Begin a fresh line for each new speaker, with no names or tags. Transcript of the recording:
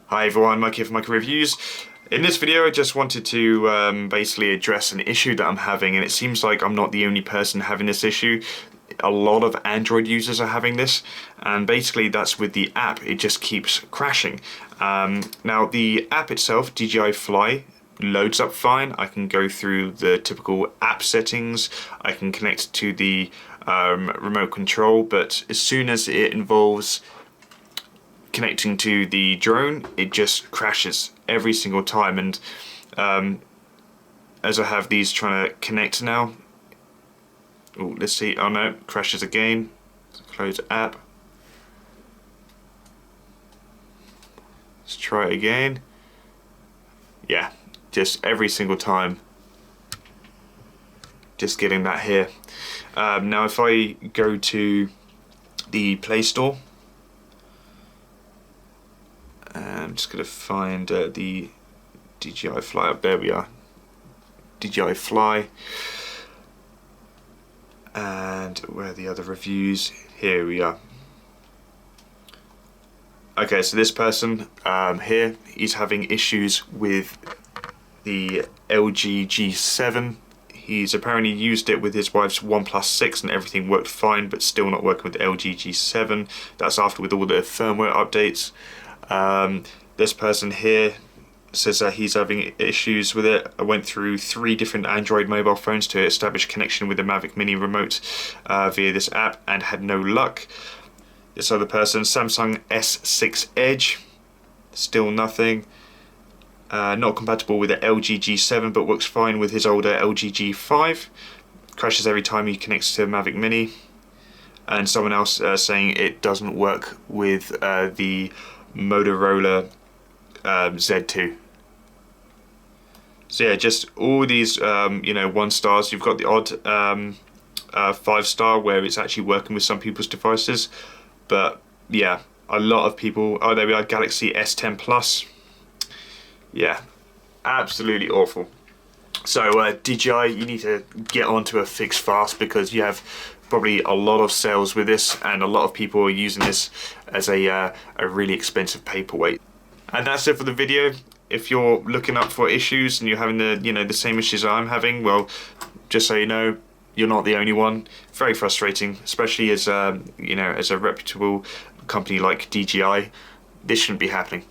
Hi everyone, Mike here from MyKeyReviews. In this video I just wanted to basically address an issue that I'm having, and it seems like I'm not the only person having this issue. A lot of Android users are having this, and basically that's with the app. It just keeps crashing. Now the app itself, DJI Fly, loads up fine. I can go through the typical app settings, I can connect to the remote control, but as soon as it involves connecting to the drone, it just crashes every single time. And as I have these trying to connect now, oh, let's see, oh no, crashes again. Close app. Let's try it again. Yeah, just every single time, just getting that here. Now if I go to the Play Store, I'm just going to find the DJI Fly up. There we are, DJI Fly. And where are the other reviews? Here we are. Okay, so this person here, he's having issues with the LG G7. He's apparently used it with his wife's OnePlus 6 and everything worked fine, but still not working with the LG G7. That's after with all the firmware updates. This person here says that he's having issues with it. I went through 3 different Android mobile phones to establish connection with the Mavic Mini remote via this app and had no luck. This other person, Samsung S6 Edge, still nothing. Not compatible with the LG G7 but works fine with his older LG G5. Crashes every time he connects to Mavic Mini. And someone else saying it doesn't work with the Motorola Z2. So yeah, just all these 1 stars. You've got the odd 5 star where it's actually working with some people's devices, but yeah, a lot of people. Oh, there we are, Galaxy S10 Plus. Yeah, absolutely awful. So DJI, you need to get onto a fix fast, because you have probably a lot of sales with this, and a lot of people are using this as a really expensive paperweight. And that's it for the video. If you're looking up for issues and you're having the same issues I'm having, well, just so you know, you're not the only one. Very frustrating, especially as as a reputable company like DJI. This shouldn't be happening.